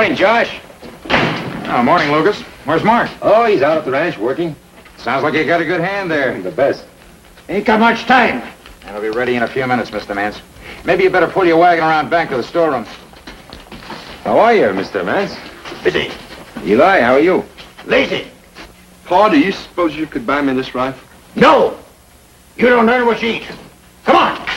Morning, Josh. Oh, morning, Lucas. Where's Mark? Oh, he's out at the ranch working. Sounds like you got a good hand there. The best. Ain't got much time. I'll be ready in a few minutes, Mr. Mance. Maybe you better pull your wagon around back to the storeroom. How are you, Mr. Mance? Busy. Eli, how are you? Lazy. Pa, do you suppose you could buy me this rifle? No. You don't earn what you eat. Come on.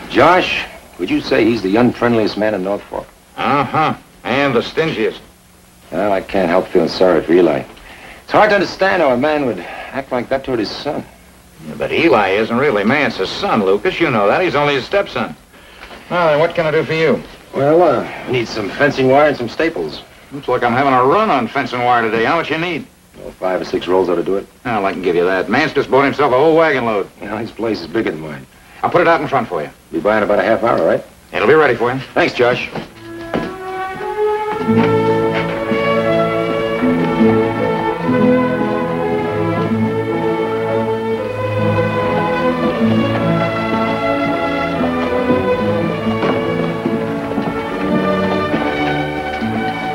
Josh, would you say he's the unfriendliest man in North Fork? Uh-huh. And the stingiest. Well, I can't help feeling sorry for Eli. It's hard to understand how a man would act like that toward his son. Yeah, but Eli isn't really Mance's son, Lucas. You know that. He's only his stepson. Well, then what can I do for you? Well, I need some fencing wire and some staples. Looks like I'm having a run on fencing wire today. How much you need? Well, 5 or 6 rolls ought to do it. Well, I can give you that. Mance just bought himself a whole wagon load. You know, his place is bigger than mine. I'll put it out in front for you. Be by in about a half hour, right? It'll be ready for you. Thanks, Josh.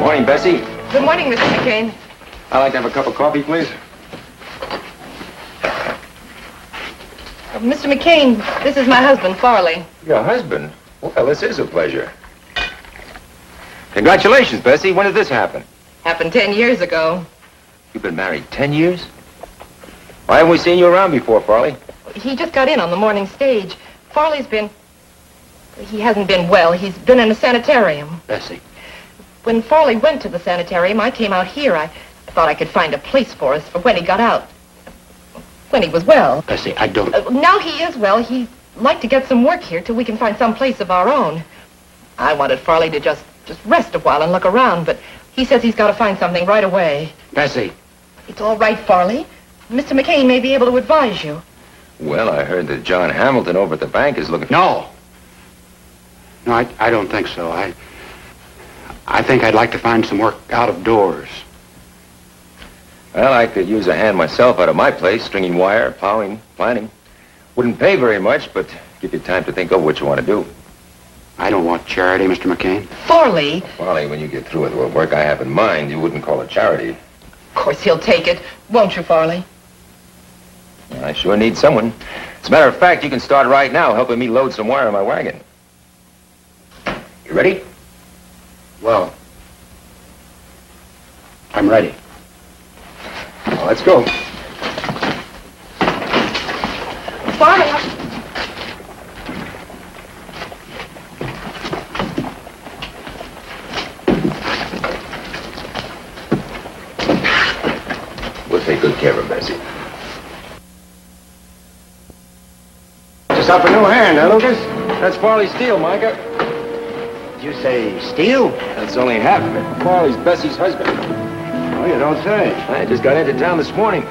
Morning, Bessie. Good morning, Mr. McCain. I'd like to have a cup of coffee, please. Mr. McCain, this is my husband, Farley. Your husband? Well, this is a pleasure. Congratulations, Bessie. When did this happen? Happened 10 years ago. You've been married 10 years? Why haven't we seen you around before, Farley? He just got in on the morning stage. Farley's been... He hasn't been well. He's been in a sanitarium. Bessie. When Farley went to the sanitarium, I came out here. I thought I could find a place for us for when he got out. When he was well. Bessie, I don't... Now he is well. He'd like to get some work here till we can find some place of our own. I wanted Farley to just rest a while and look around, but he says he's got to find something right away. Bessie. It's all right, Farley. Mr. McCain may be able to advise you. Well, I heard that John Hamilton over at the bank is looking... No. No, I don't think so. I think I'd like to find some work out of doors. Well, I could use a hand myself out of my place, stringing wire, plowing, planting. Wouldn't pay very much, but give you time to think over what you want to do. I don't want charity, Mr. McCain. Farley. Farley, when you get through with the work I have in mind, you wouldn't call it charity. Of course he'll take it. Won't you, Farley? I sure need someone. As a matter of fact, you can start right now helping me load some wire in my wagon. You ready? Well, I'm ready. Well, let's go. Farley. We'll take good care of him, Bessie. Just up a new hand, huh, Lucas? That's Farley Steele, Micah. Did you say Steele? That's only half of it. Farley's Bessie's husband. Oh, you don't say. I just got into town this morning.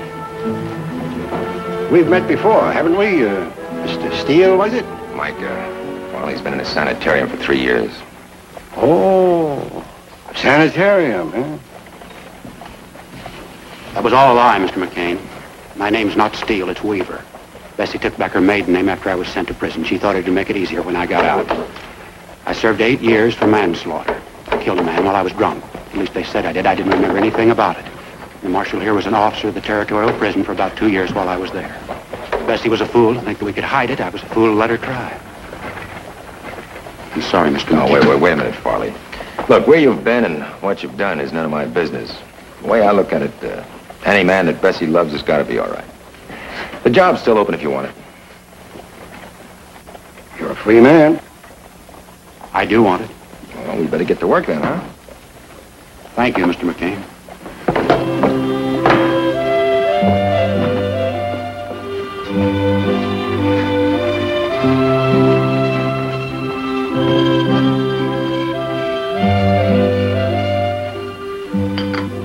We've met before, haven't we? Mr. Steele, was it? Micah, Farley's been in a sanitarium for 3 years. Oh, sanitarium, huh? That was all a lie, Mr. McCain. My name's not Steele, it's Weaver. Bessie took back her maiden name after I was sent to prison. She thought it'd make it easier when I got out. I served 8 years for manslaughter. I killed a man while I was drunk. At least they said I did. I didn't remember anything about it. The marshal here was an officer of the territorial prison for about 2 years while I was there. Bessie was a fool to think that we could hide it. I was a fool to let her try. I'm sorry, Mr. McCain. No, wait a minute, Farley. Look, where you've been and what you've done is none of my business. The way I look at it, any man that Bessie loves has got to be all right. The job's still open if you want it. You're a free man. I do want it. Well, we better get to work then, huh? Thank you, Mr. McCain.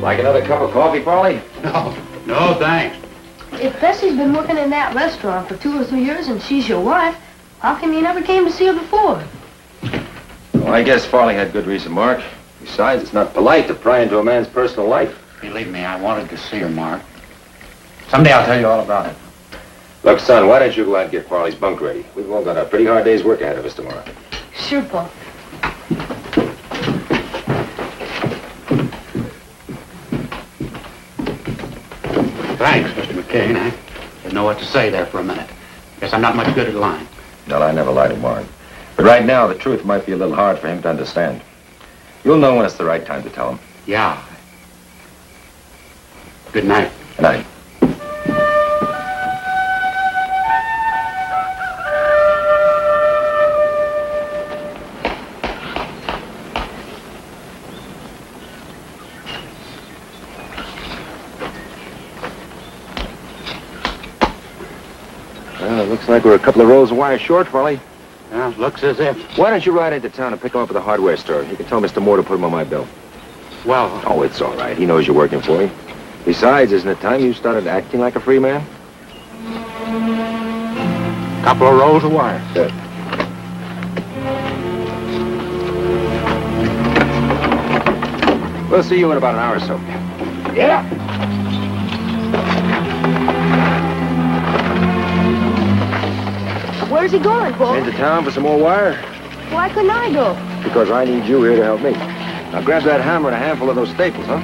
Like another cup of coffee, Farley? No, thanks. If Bessie's been working in that restaurant for 2 or 3 years and she's your wife, how come you never came to see her before? Well, I guess Farley had good reason, Mark. Besides, it's not polite to pry into a man's personal life. Believe me, I wanted to see her, Mark. Someday I'll tell you all about it. Look, son, why don't you go out and get Farley's bunk ready? We've all got a pretty hard day's work ahead of us tomorrow. Sure, Pa. Thanks, Mr. McCain. I didn't know what to say there for a minute. Guess I'm not much good at lying. No, I never lie to Warren. But right now, the truth might be a little hard for him to understand. You'll know when it's the right time to tell him. Yeah. Good night. Good night. Well, it looks like we're a couple of rolls of wire short, Farley. Yeah, looks as if. Why don't you ride into town and pick him up at the hardware store? You can tell Mr. Moore to put him on my bill. Well, Oh, it's all right. He knows you're working for him. Besides, isn't it time you started acting like a free man? couple of rolls of wire. Good. We'll see you in about an hour or so. Yeah. Where's he going, Pa? Into town for some more wire? Why couldn't I go? Because I need you here to help me. Now grab that hammer and a handful of those staples, huh?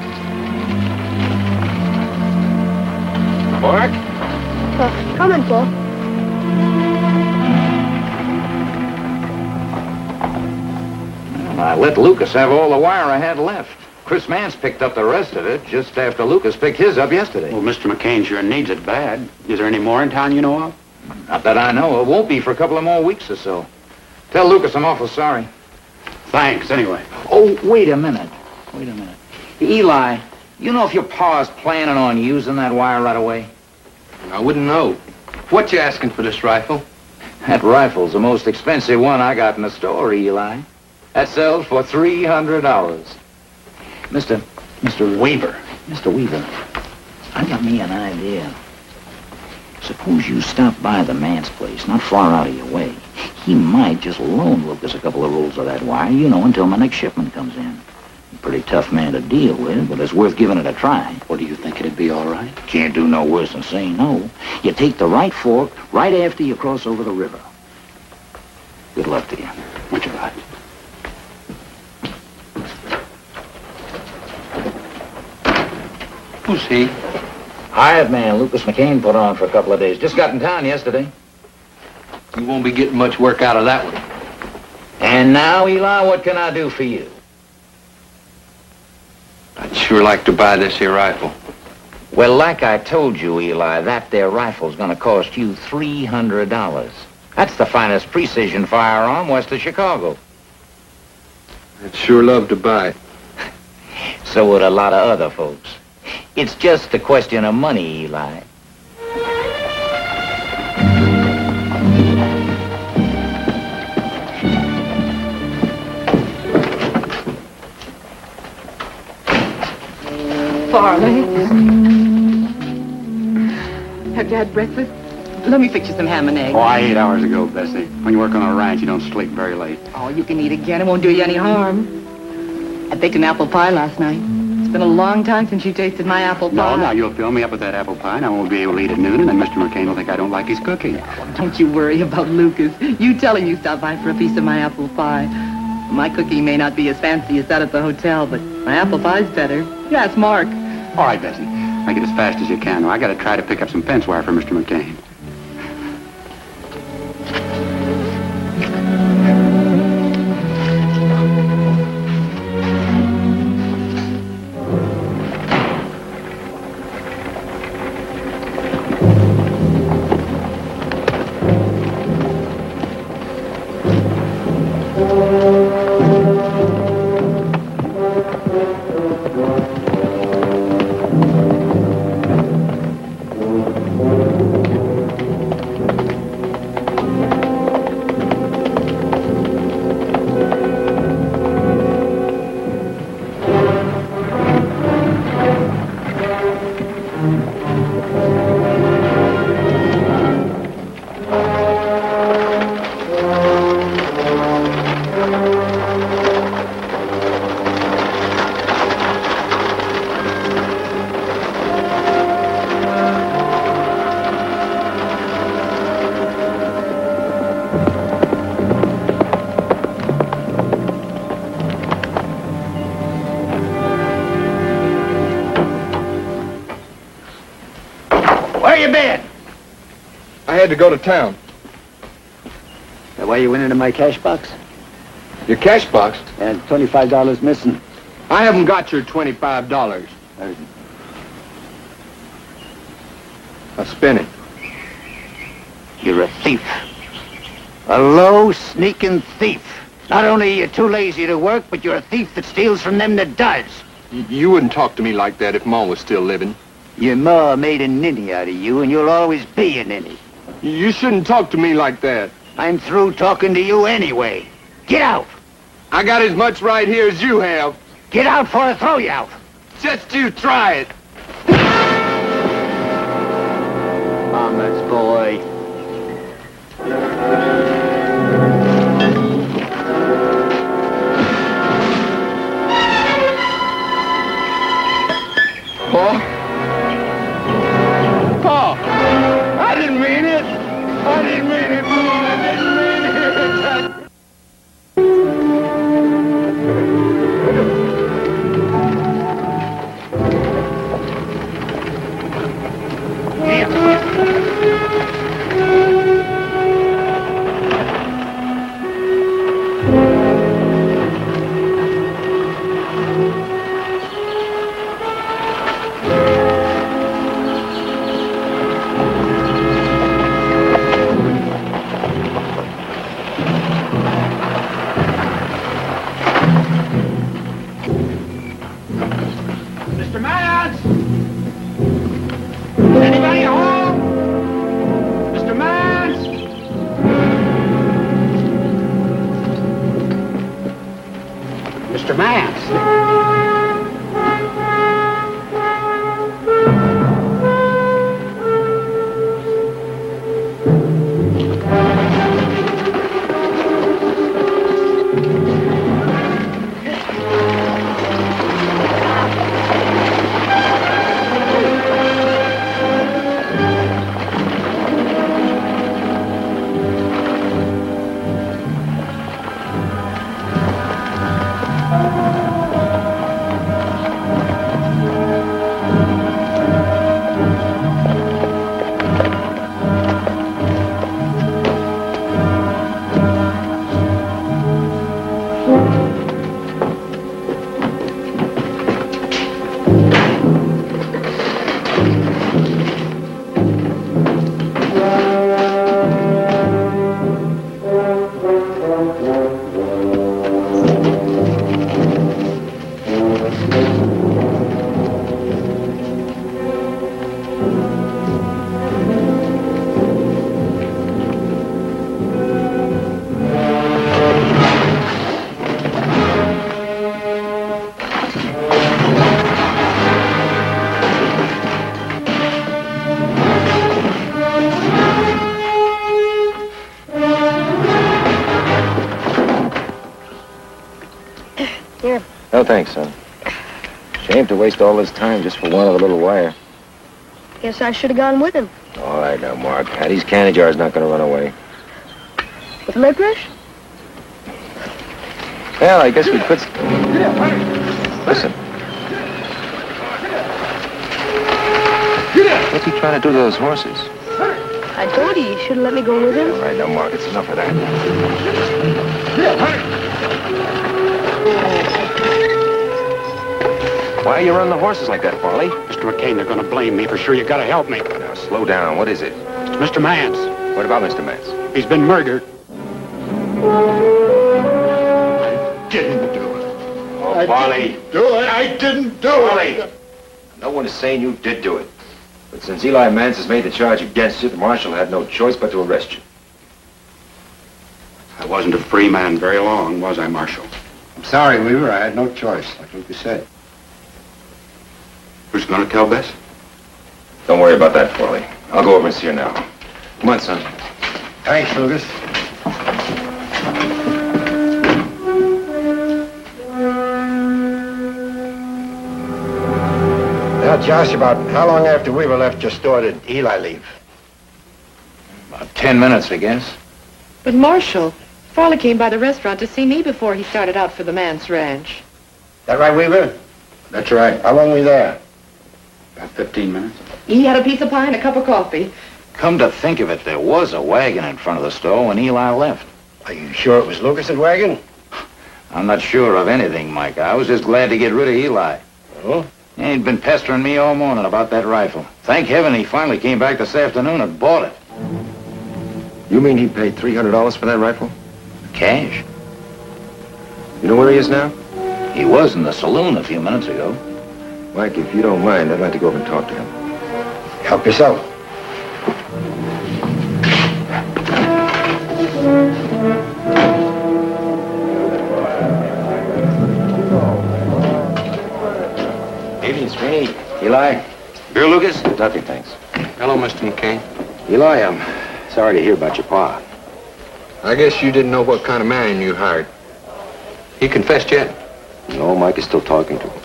Mark? Coming, Pa. I let Lucas have all the wire I had left. Chris Mance picked up the rest of it just after Lucas picked his up yesterday. Well, Mr. McCain sure needs it bad. Is there any more in town you know of? Not that I know. It won't be for a couple of more weeks or so. Tell Lucas I'm awful sorry. Thanks, anyway. Oh, wait a minute. Wait a minute. Eli, you know if your pa's planning on using that wire right away? I wouldn't know. What you asking for this rifle? That rifle's the most expensive one I got in the store, Eli. That sells for $300. Mr. Weaver. Mr. Weaver, I got me an idea. Suppose you stop by the Mance place, not far out of your way. He might just loan Lucas a couple of rolls of that wire, until my next shipment comes in. Pretty tough man to deal with, but it's worth giving it a try. What, do you think it'd be all right? Can't do no worse than saying no. You take the right fork right after you cross over the river. Good luck to you. Much obliged. Who's he? Hired man Lucas McCain put on for a couple of days. Just got in town yesterday. You won't be getting much work out of that one. And now, Eli, what can I do for you? I'd sure like to buy this here rifle. Well, like I told you, Eli, that there rifle's gonna cost you $300. That's the finest precision firearm west of Chicago. I'd sure love to buy it. So would a lot of other folks. It's just a question of money, Eli. Farley. Have you had breakfast? Let me fix you some ham and eggs. Oh, I ate hours ago, Bessie. When you work on a ranch, you don't sleep very late. Oh, you can eat again. It won't do you any harm. I baked an apple pie last night. It's been a long time since you tasted my apple pie. No, now you'll fill me up with that apple pie, and I won't be able to eat at noon, and then Mr. McCain will think I don't like his cooking. Don't you worry about Lucas. You tell him you stopped by for a piece of my apple pie. My cooking may not be as fancy as that at the hotel, but my apple pie's better. Yeah, it's Mark. All right, Bessie. Make it as fast as you can. I got to try to pick up some fence wire for Mr. McCain. Where you been? I had to go to town. That why you went into my cash box? Your cash box? And $25 missing. I haven't got your $25. I'll spend it. You're a thief. A low, sneaking thief. Not only are you too lazy to work, but you're a thief that steals from them that does. You wouldn't talk to me like that if Ma was still living. Your ma made a ninny out of you, and you'll always be a ninny. You shouldn't talk to me like that. I'm through talking to you anyway. Get out! I got as much right here as you have. Get out before I throw you out! Just you try it. Mama's boy. Pa? Pa! I didn't mean it! I didn't mean it, Pa! I didn't mean it! Mr. Mance! Anybody home? Mr. Mance! Mr. Mance! No thanks, son. Shame to waste all this time just for one other little wire. Guess I should have gone with him. All right now, Mark. Hattie's candy jar's not going to run away. With licorice? Well, I guess we could... Listen. What's he trying to do to those horses? I told you should have let me go with him. All right now, Mark. It's enough of that. Why are you running the horses like that, Farley? Mr. McCain, they're going to blame me. For sure, you got to help me. Now, slow down. What is it? It's Mr. Mance. What about Mr. Mance? He's been murdered. Didn't do it. Oh, Farley. Do it. I didn't do Farley. No one is saying you did do it. But since Eli Mance has made the charge against you, the marshal had no choice but to arrest you. I wasn't a free man very long, was I, Marshal? I'm sorry, Weaver. I had no choice, like Lucas said. Who's going to tell Bess? Don't worry about that, Farley. I'll go over and see her now. Come on, son. Thanks, Lucas. Now, Josh, about how long after Weaver left your store did Eli leave? About 10 minutes, I guess. But Marshal, Farley came by the restaurant to see me before he started out for the Mance ranch. That right, Weaver? That's right. How long were you there? About 15 minutes. He had a piece of pie and a cup of coffee. Come to think of it, there was a wagon in front of the store when Eli left. Are you sure it was Lucas's wagon? I'm not sure of anything, Mike. I was just glad to get rid of Eli. Oh? He'd been pestering me all morning about that rifle. Thank heaven he finally came back this afternoon and bought it. You mean he paid $300 for that rifle? Cash. You know where he is now? He was in the saloon a few minutes ago. Mike, if you don't mind, I'd like to go over and talk to him. Help yourself. Evening, Sweeney. Eli? Here, Lucas? Nothing, thanks. Hello, Mr. McCain. Eli, I'm sorry to hear about your pa. I guess you didn't know what kind of man you hired. He confessed yet? No, Mike is still talking to him.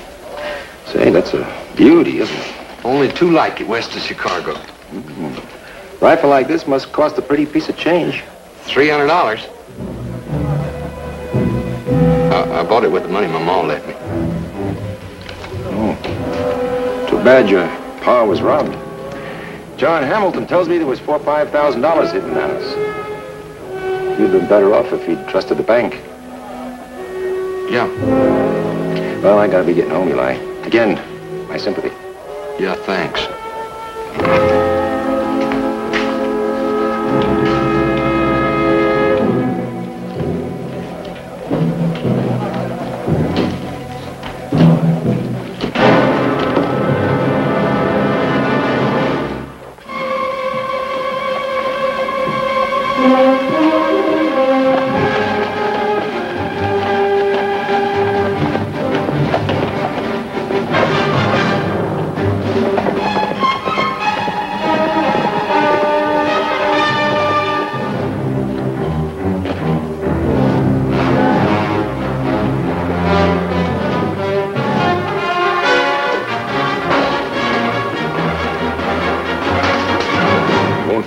Say, that's a beauty, isn't it? Only two like it west of Chicago. Rifle like this must cost a pretty piece of change. $300. I bought it with the money my mom left me. Oh. Too bad your pa was robbed. John Hamilton tells me there was $4,000 or $5,000 hidden in the house. You'd been better off if he'd trusted the bank. Yeah. Well, I gotta be getting home, Eli. Again, my sympathy. Yeah, thanks.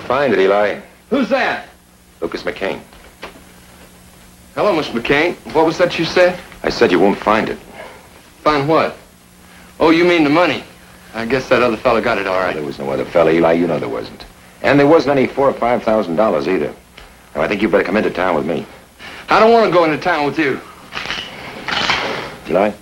Find it, Eli. Who's that? Lucas McCain. Hello, Mr. McCain. What was that you said? I said you won't find it. Find what? Oh, you mean the money. I guess that other fellow got it all right. There was no other fella, Eli. You know there wasn't. And there wasn't any $4,000 or $5,000 either. Now, I think you better come into town with me. I don't want to go into town with you. Eli?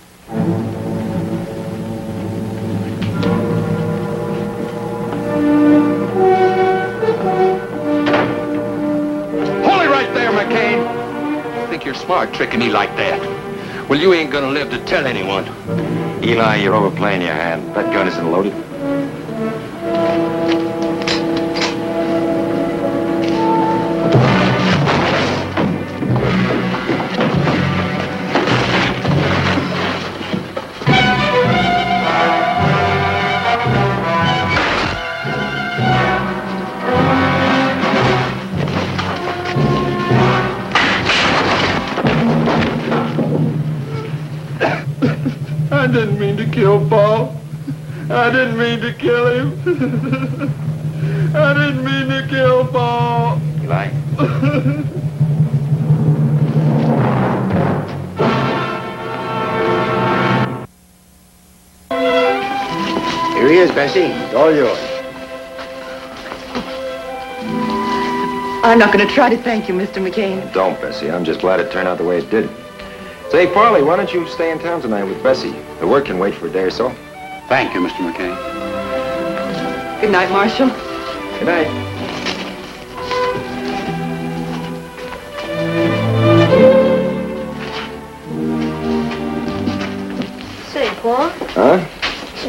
Hold it right there, McCain. I think you're smart tricking me like that. Well, you ain't gonna live to tell anyone. Eli, you're overplaying your hand. That gun isn't loaded. I didn't mean to kill Paul. I didn't mean to kill him. I didn't mean to kill Paul. Eli? Here he is, Bessie. It's all yours. I'm not going to try to thank you, Mr. McCain. Don't, Bessie. I'm just glad it turned out the way it did. Say, Farley, why don't you stay in town tonight with Bessie? The work can wait for a day or so. Thank you, Mr. McCain. Good night, Marshal. Good night. Say, Paul, Huh?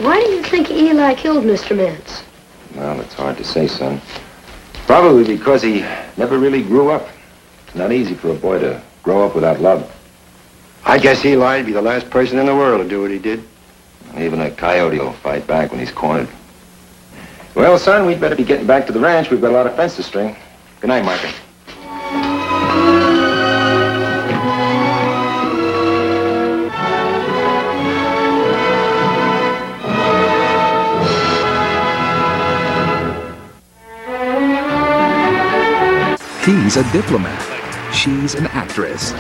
why do you think Eli killed Mr. Mance? Well, it's hard to say, son. Probably because he never really grew up. It's not easy for a boy to grow up without love. I guess Eli'd be the last person in the world to do what he did. Even a coyote will fight back when he's cornered. Well, son, we'd better be getting back to the ranch. We've got a lot of fence to string. Good night, Martha. He's a diplomat. She's an actress.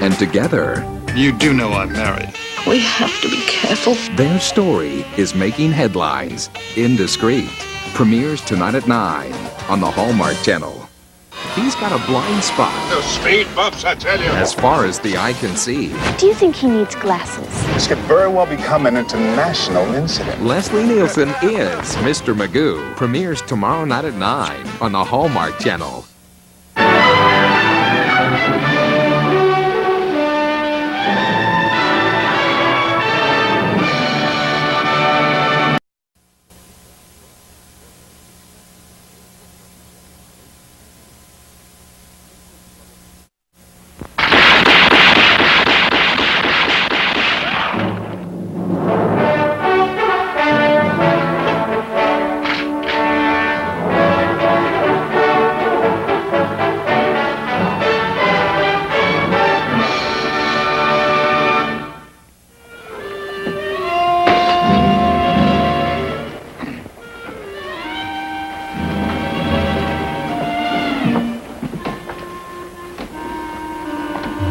And together... You do know I'm married. We have to be careful. Their story is making headlines. Indiscreet. Premieres tonight at 9 on the Hallmark Channel. He's got a blind spot. Those speed bumps, I tell you. As far as the eye can see. Do you think he needs glasses? This could very well become an international incident. Leslie Nielsen is Mr. Magoo. Premieres tomorrow night at 9 on the Hallmark Channel.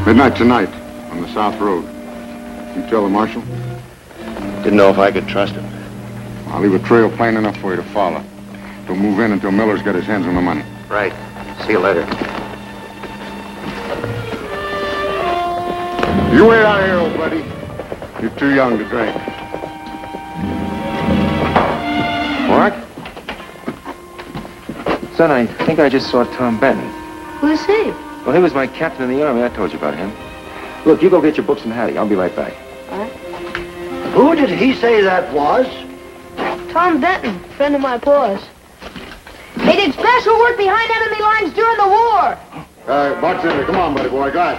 Midnight tonight, on the South Road. You tell the marshal? Didn't know if I could trust him. I'll leave a trail plain enough for you to follow. Don't move in until Miller's got his hands on the money. Right. See you later. You wait out here, old buddy. You're too young to drink. Mark? Son, I think I just saw Tom Benton. Who's he? Well, he was my captain in the Army. I told you about him. Look, you go get your books and Hattie. I'll be right back. Who did he say that was? Tom Benton, friend of my pa's. They did special work behind enemy lines during the war. Bartender, come on, buddy boy, glass.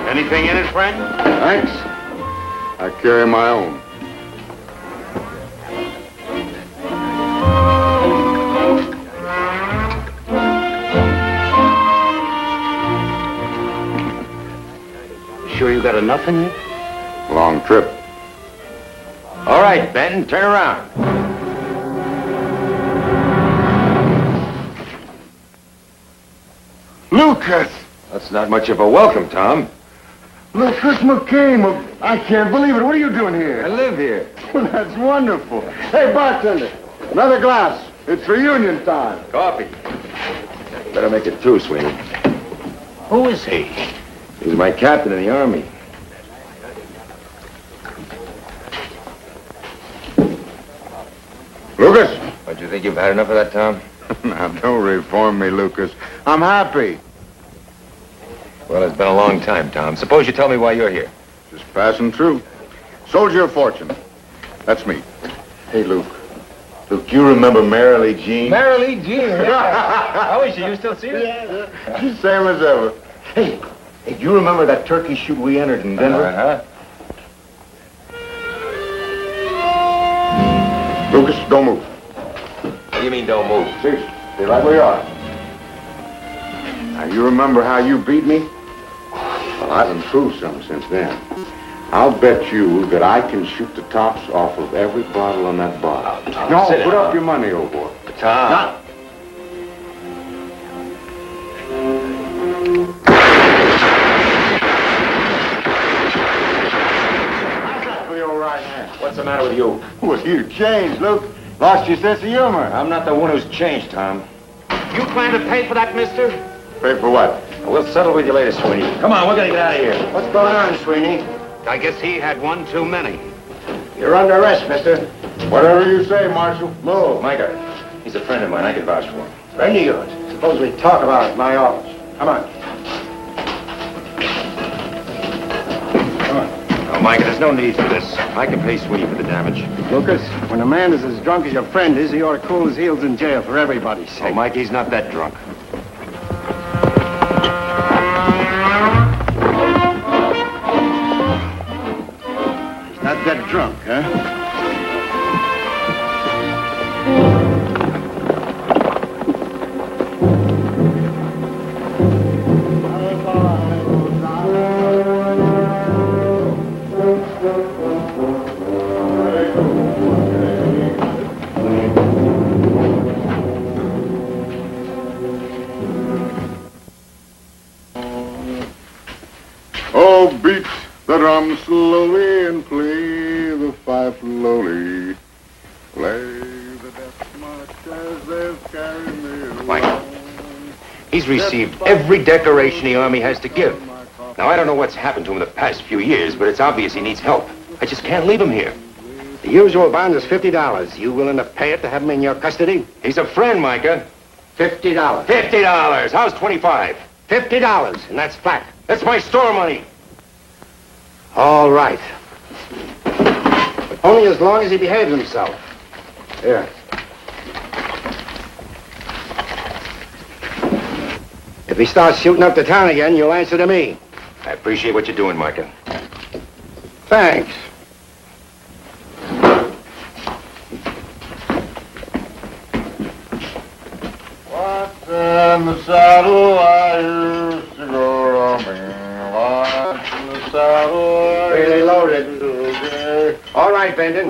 Anything in it, friend? Thanks. I carry my own. Sure you got enough in you? Long trip. All right, Benton, turn around. Lucas! That's not much of a welcome, Tom. Lucas McCain! I can't believe it. What are you doing here? I live here. Well, that's wonderful. Hey, bartender, another glass. It's reunion time. Coffee. Better make it two, Sweeney. Who is he? He was my captain in the Army. Lucas! Don't you think you've had enough of that, Tom? Now, don't reform me, Lucas. I'm happy. Well, it's been a long time, Tom. Suppose you tell me why you're here. Just passing through. Soldier of Fortune. That's me. Hey, Luke. Luke, you remember Marilee Jean? Marilee Jean, yeah. I wish you still see her. Yeah. Same as ever. Hey, do you remember that turkey shoot we entered in Denver? Uh-huh. Lucas, don't move. What do you mean, don't move? See, stay right where you are. Now, you remember how you beat me? Well, I've improved some since then. I'll bet you that I can shoot the tops off of every bottle on that bar. No, put up your money, old boy. Tom. Not. How's that for your right hand? What's the matter with you? Well, you changed, Luke. Lost your sense of humor. I'm not the one who's changed, Tom. You plan to pay for that, mister? Pay for what? We'll settle with you later, Sweeney. Come on, we're gonna get out of here. What's going on, Sweeney? I guess he had one too many. You're under arrest, mister. Whatever you say, Marshal. Move. Micah, he's a friend of mine. I can vouch for him. Friend of yours. Suppose we talk about it in my office. Come on. Oh, Micah, there's no need for this. I can pay Sweeney for the damage. Lucas, when a man is as drunk as your friend is, he ought to cool his heels in jail for everybody's Oh, sake. Mike, he's not that drunk. Not that drunk, huh? slowly and play the fife lowly. Play the death march as they've carried me along. Mike, he's received every decoration the Army has to give. Now, I don't know what's happened to him in the past few years, but it's obvious he needs help. I just can't leave him here. The usual bond is $50. You willing to pay it to have him in your custody? He's a friend, Micah. $50. $50. How's 25? $50, and that's flat. That's my store money. All right. But only as long as he behaves himself. Here. If he starts shooting up the town again, you'll answer to me. I appreciate what you're doing, Micah. Thanks. What's in the saddle? I used to go roaming. What's in the saddle? Really loaded. All right, Benton.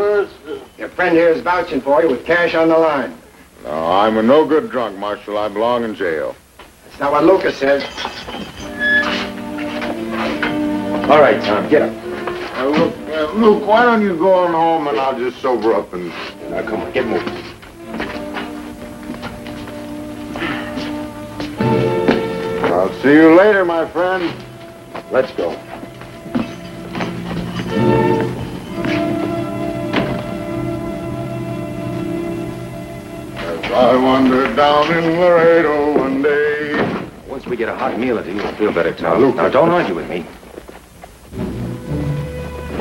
Your friend here is vouching for you with cash on the line. No, I'm a no-good drunk, Marshal. I belong in jail. That's not what Lucas says. All right, Tom, get up. Luke, why don't you go on home and I'll just sober up and... Now, come on, get moving. I'll see you later, my friend. Let's go. As I wandered down in Laredo one day... Once we get a hot meal into you, you'll feel better, Tom. Now, don't argue with me.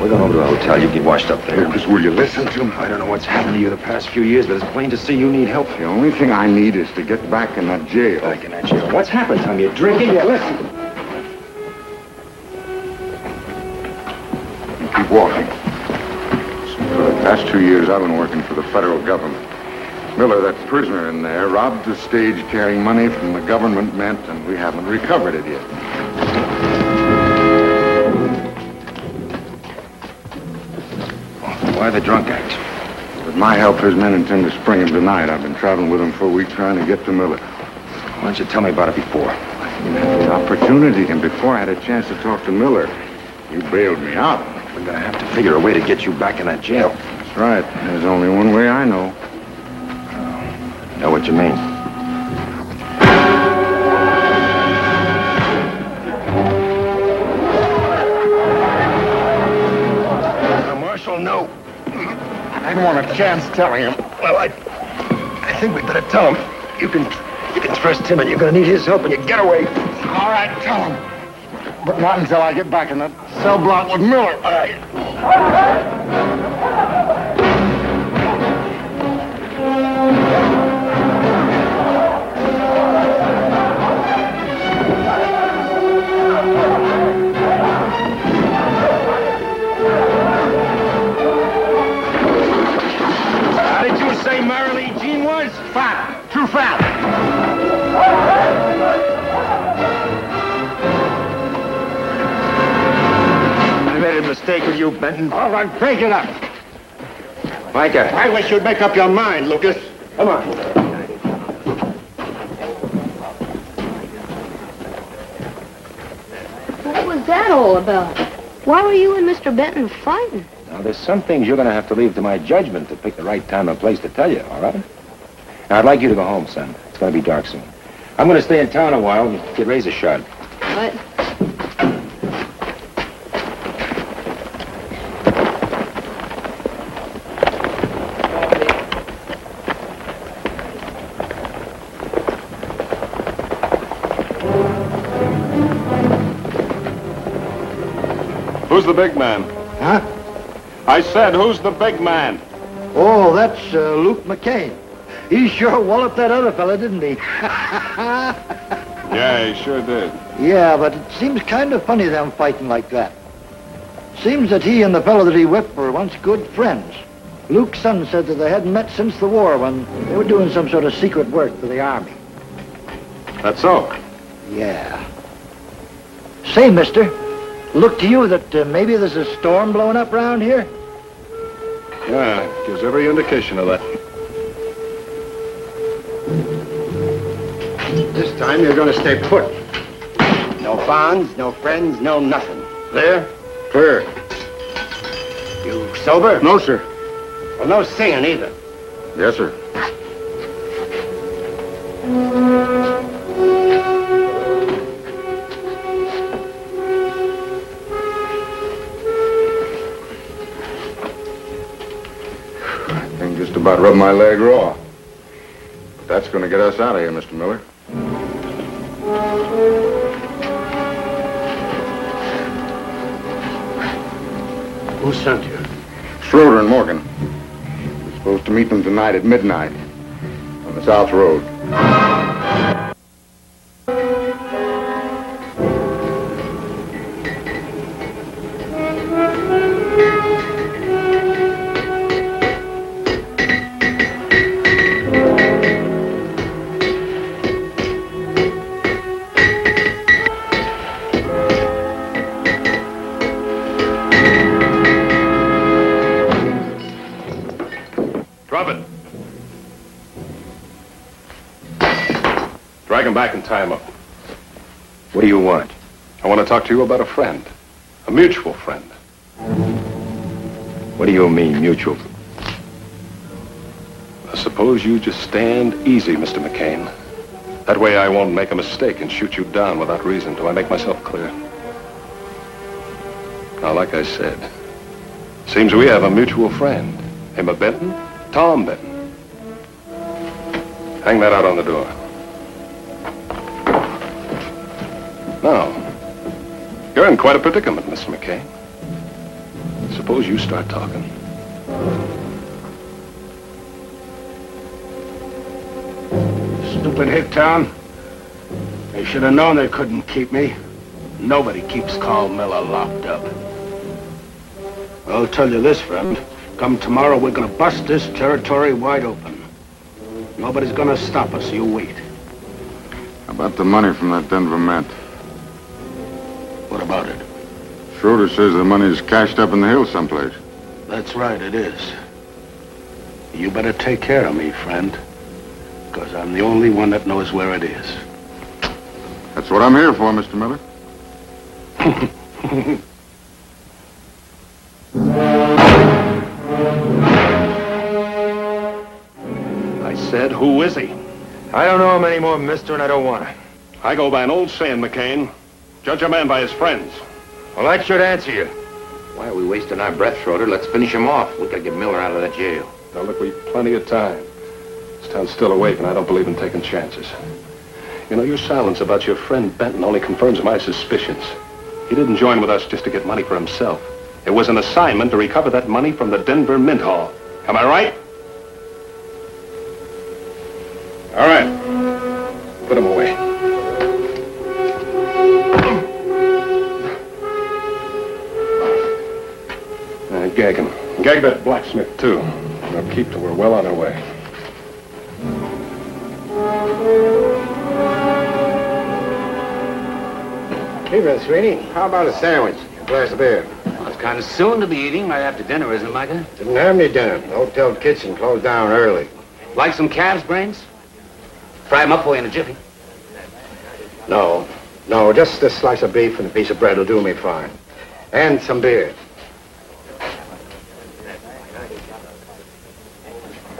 We're going over to the hotel. You get washed up there. Lucas, will you listen to me? I don't know what's happened to you the past few years, but it's plain to see you need help. The only thing I need is to get back in that jail. Back in that jail. What's happened, Tom? You drinking? Yeah, listen. You keep walking. For the past 2 years, I've been working for the federal government. Miller, that prisoner in there, robbed the stage carrying money from the government mint, and we haven't recovered it yet. Why the drunk act? With my help, his men intend to spring him tonight. I've been traveling with him for a week trying to get to Miller. Why don't you tell me about it before? I didn't have the opportunity, and before I had a chance to talk to Miller, you bailed me out. We're going to have to figure a way to get you back in that jail. That's right. There's only one way I know. Know what you mean? Marshal, no. I don't want a chance telling him. Well, I think we better tell him. You can trust him, and you're going to need his help when you get away. All right, tell him. But not until I get back in that cell block with Miller. All right. Say Marilee Jean was? Fat. Too fat. I made a mistake with you, Benton. All right, break it up. Micah. I wish you'd make up your mind, Lucas. Come on. What was that all about? Why were you and Mr. Benton fighting? Now, there's some things you're going to have to leave to my judgment to pick the right time and place to tell you, all right? Now, I'd like you to go home, son. It's going to be dark soon. I'm going to stay in town a while and get Razor shot. What? Who's the big man? Huh? I said, who's the big man? Oh, that's Luke McCain. He sure walloped that other fella, didn't he? Yeah, he sure did. Yeah, but it seems kind of funny them fighting like that. Seems that he and the fellow that he whipped were once good friends. Luke's son said that they hadn't met since the war when they were doing some sort of secret work for the Army. That's so. Yeah. Say, mister, look to you that maybe there's a storm blowing up around here? Yeah, gives every indication of that. This time you're going to stay put. No bonds, no friends, no nothing. Clear? Clear. You sober? No, sir. Well, no singing either. Yes, sir. I can just about rub my leg raw. But that's going to get us out of here, Mr. Miller. Who sent you? Schroeder and Morgan. We're supposed to meet them tonight at midnight on the South Road. Drop it. Drag him back and tie him up. What do you want? I want to talk to you about a friend. A mutual friend. What do you mean, mutual? I suppose you just stand easy, Mr. McCain. That way I won't make a mistake and shoot you down without reason. Do I make myself clear? Now, like I said, seems we have a mutual friend. Him a Benton? Tom Benton. Hang that out on the door. Now, you're in quite a predicament, Mr. McCain. Suppose you start talking. Stupid hick town. They should have known they couldn't keep me. Nobody keeps Carl Miller locked up. I'll tell you this, friend. Come tomorrow, we're gonna bust this territory wide open. Nobody's gonna stop us, you wait. How about the money from that Denver mint? What about it? Schroeder says the money's cached up in the hills someplace. That's right, it is. You better take care of me, friend. Because I'm the only one that knows where it is. That's what I'm here for, Mr. Miller. I said, who is he? I don't know him anymore, mister, and I don't want to. I go by an old saying, McCain. Judge a man by his friends. Well, that should answer you. Why are we wasting our breath, Schroeder? Let's finish him off. We gotta get Miller out of that jail. Now, look, we've plenty of time. This town's still awake, and I don't believe in taking chances. You know, your silence about your friend Benton only confirms my suspicions. He didn't join with us just to get money for himself. It was an assignment to recover that money from the Denver Mint Hall. Am I right? All right. Put him away. Gag him. Gag that blacksmith, too. We'll keep till we're well on our way. Evening, sweetie. How about a sandwich? A glass of beer? Well, it's kind of soon to be eating right after dinner, isn't it, Micah? Didn't have any dinner. The hotel kitchen closed down early. Like some calf's brains? Fry 'em up for you in a jiffy. No, just a slice of beef and a piece of bread will do me fine. And some beer.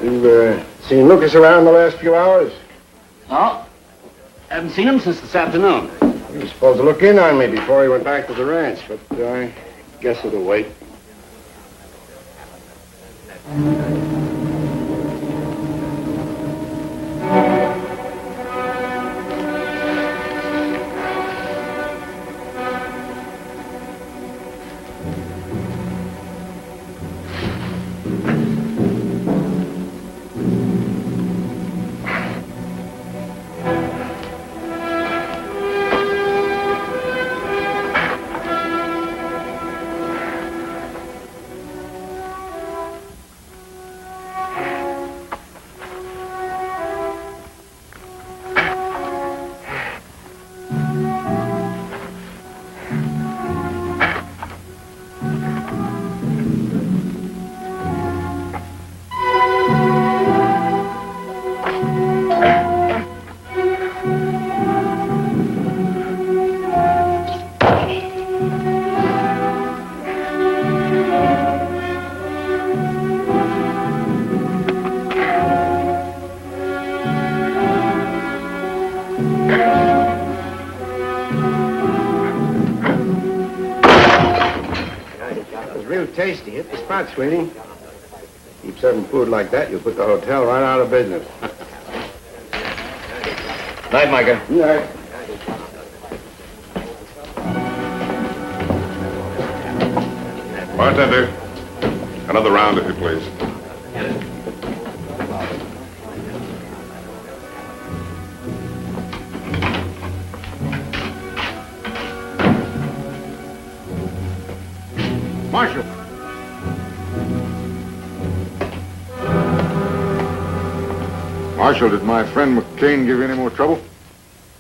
You've seen Lucas around the last few hours? No. Haven't seen him since this afternoon. He was supposed to look in on me before he went back to the ranch, but I guess it'll wait. tasty. Hit the spot, sweetie. Keep serving food like that, you'll put the hotel right out of business. Night, Micah. Night. Bartender, another round, if you please. Marshal. Marshal, did my friend McCain give you any more trouble?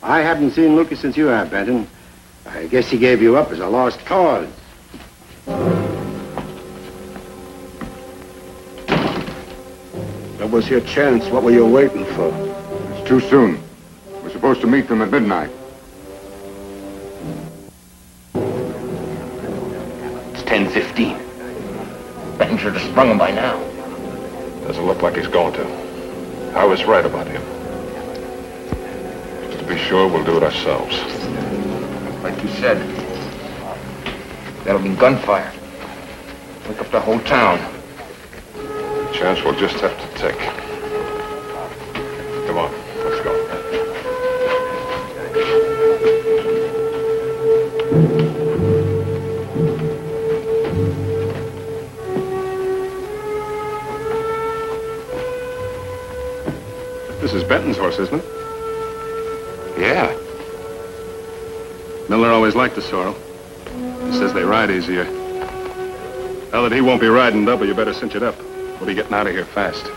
I haven't seen Lucas since you have, Benton. I guess he gave you up as a lost cause. That was your chance. What were you waiting for? It's too soon. We're supposed to meet them at midnight. It's 10:15. Benton should have sprung him by now. Doesn't look like he's going to. I was right about him. Just to be sure, we'll do it ourselves. Like you said, that'll be gunfire. Wake up the whole town. Chance we'll just have to take. Come on, let's go. This is Benton's horse, isn't it? Yeah. Miller always liked the sorrel. He says they ride easier. Now that he won't be riding double, you better cinch it up. We'll be getting out of here fast.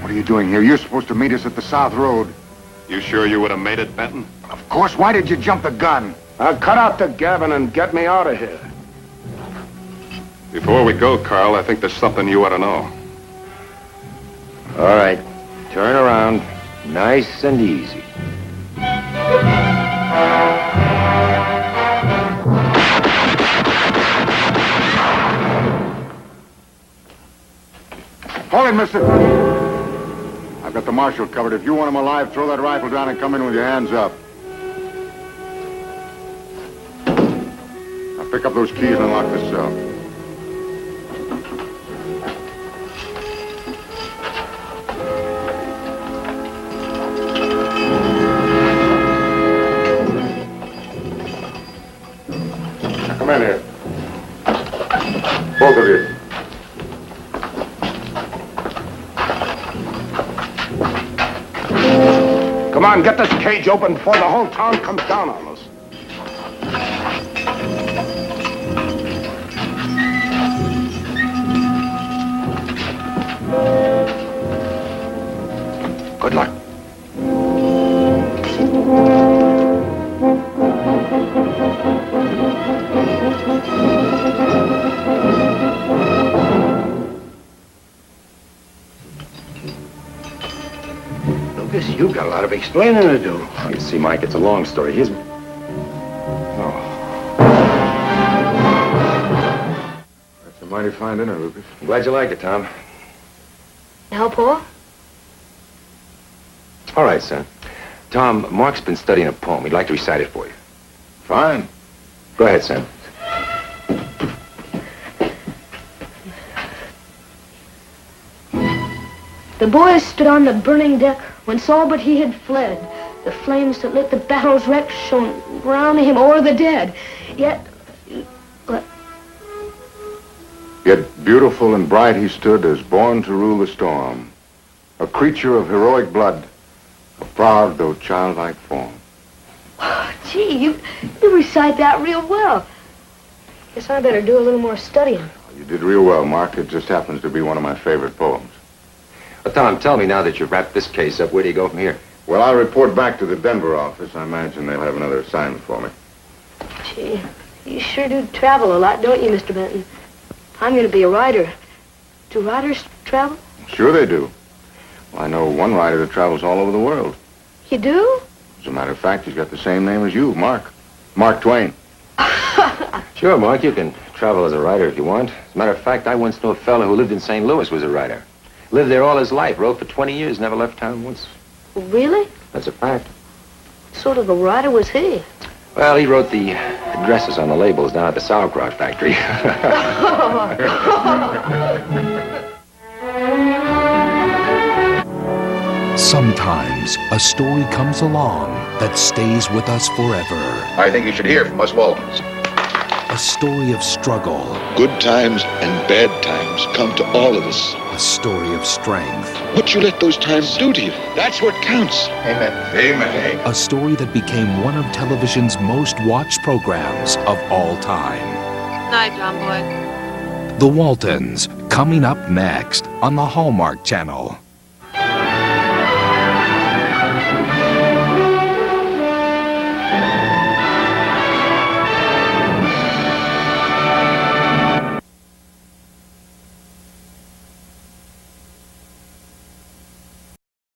What are you doing here? You're supposed to meet us at the South Road. You sure you would have made it, Benton? Of course. Why did you jump the gun? Cut out the gabbing and get me out of here. Before we go, Carl, I think there's something you ought to know. All right. Turn around. Nice and easy. Hold it, mister. I've got the marshal covered. If you want him alive, throw that rifle down and come in with your hands up. Now pick up those keys and unlock this cell. Now come in here. Both of you. Come on, get this cage open before the whole town comes down on us. Good luck. Lucas, you've got a lot of explaining to do. Oh, you see, Mike, it's a long story. Here's... Oh. That's a mighty fine dinner, Lucas. I'm glad you liked it, Tom. Now, Paul? All right, son. Tom, Mark's been studying a poem. He'd like to recite it for you. Fine. Go ahead, son. The boys stood on the burning deck when saw but he had fled. The flames that lit the battle's wreck shone round him o'er the dead. Yet beautiful and bright he stood as born to rule the storm. A creature of heroic blood, a proud though childlike form. Gee, you recite that real well. Guess I better do a little more studying. You did real well, Mark. It just happens to be one of my favorite poems. Well, Tom, tell me now that you've wrapped this case up, where do you go from here? Well, I'll report back to the Denver office. I imagine they'll have another assignment for me. Gee, you sure do travel a lot, don't you, Mr. Benton? I'm going to be a writer. Do writers travel? Sure they do. Well, I know one writer that travels all over the world. You do? As a matter of fact, he's got the same name as you, Mark. Mark Twain. Sure, Mark, you can travel as a writer if you want. As a matter of fact, I once knew a fellow who lived in St. Louis was a writer. Lived there all his life, wrote for 20 years, never left town once. Really? That's a fact. What sort of a writer was he? Well, he wrote the addresses on the labels down at the sauerkraut factory. Sometimes a story comes along that stays with us forever. I think you should hear from us Waltons. A story of struggle. Good times and bad times come to all of us. A story of strength. What you let those times do to you, that's what counts. Amen. Amen. A story that became one of television's most watched programs of all time. Night, John Boy. The Waltons, coming up next on the Hallmark Channel.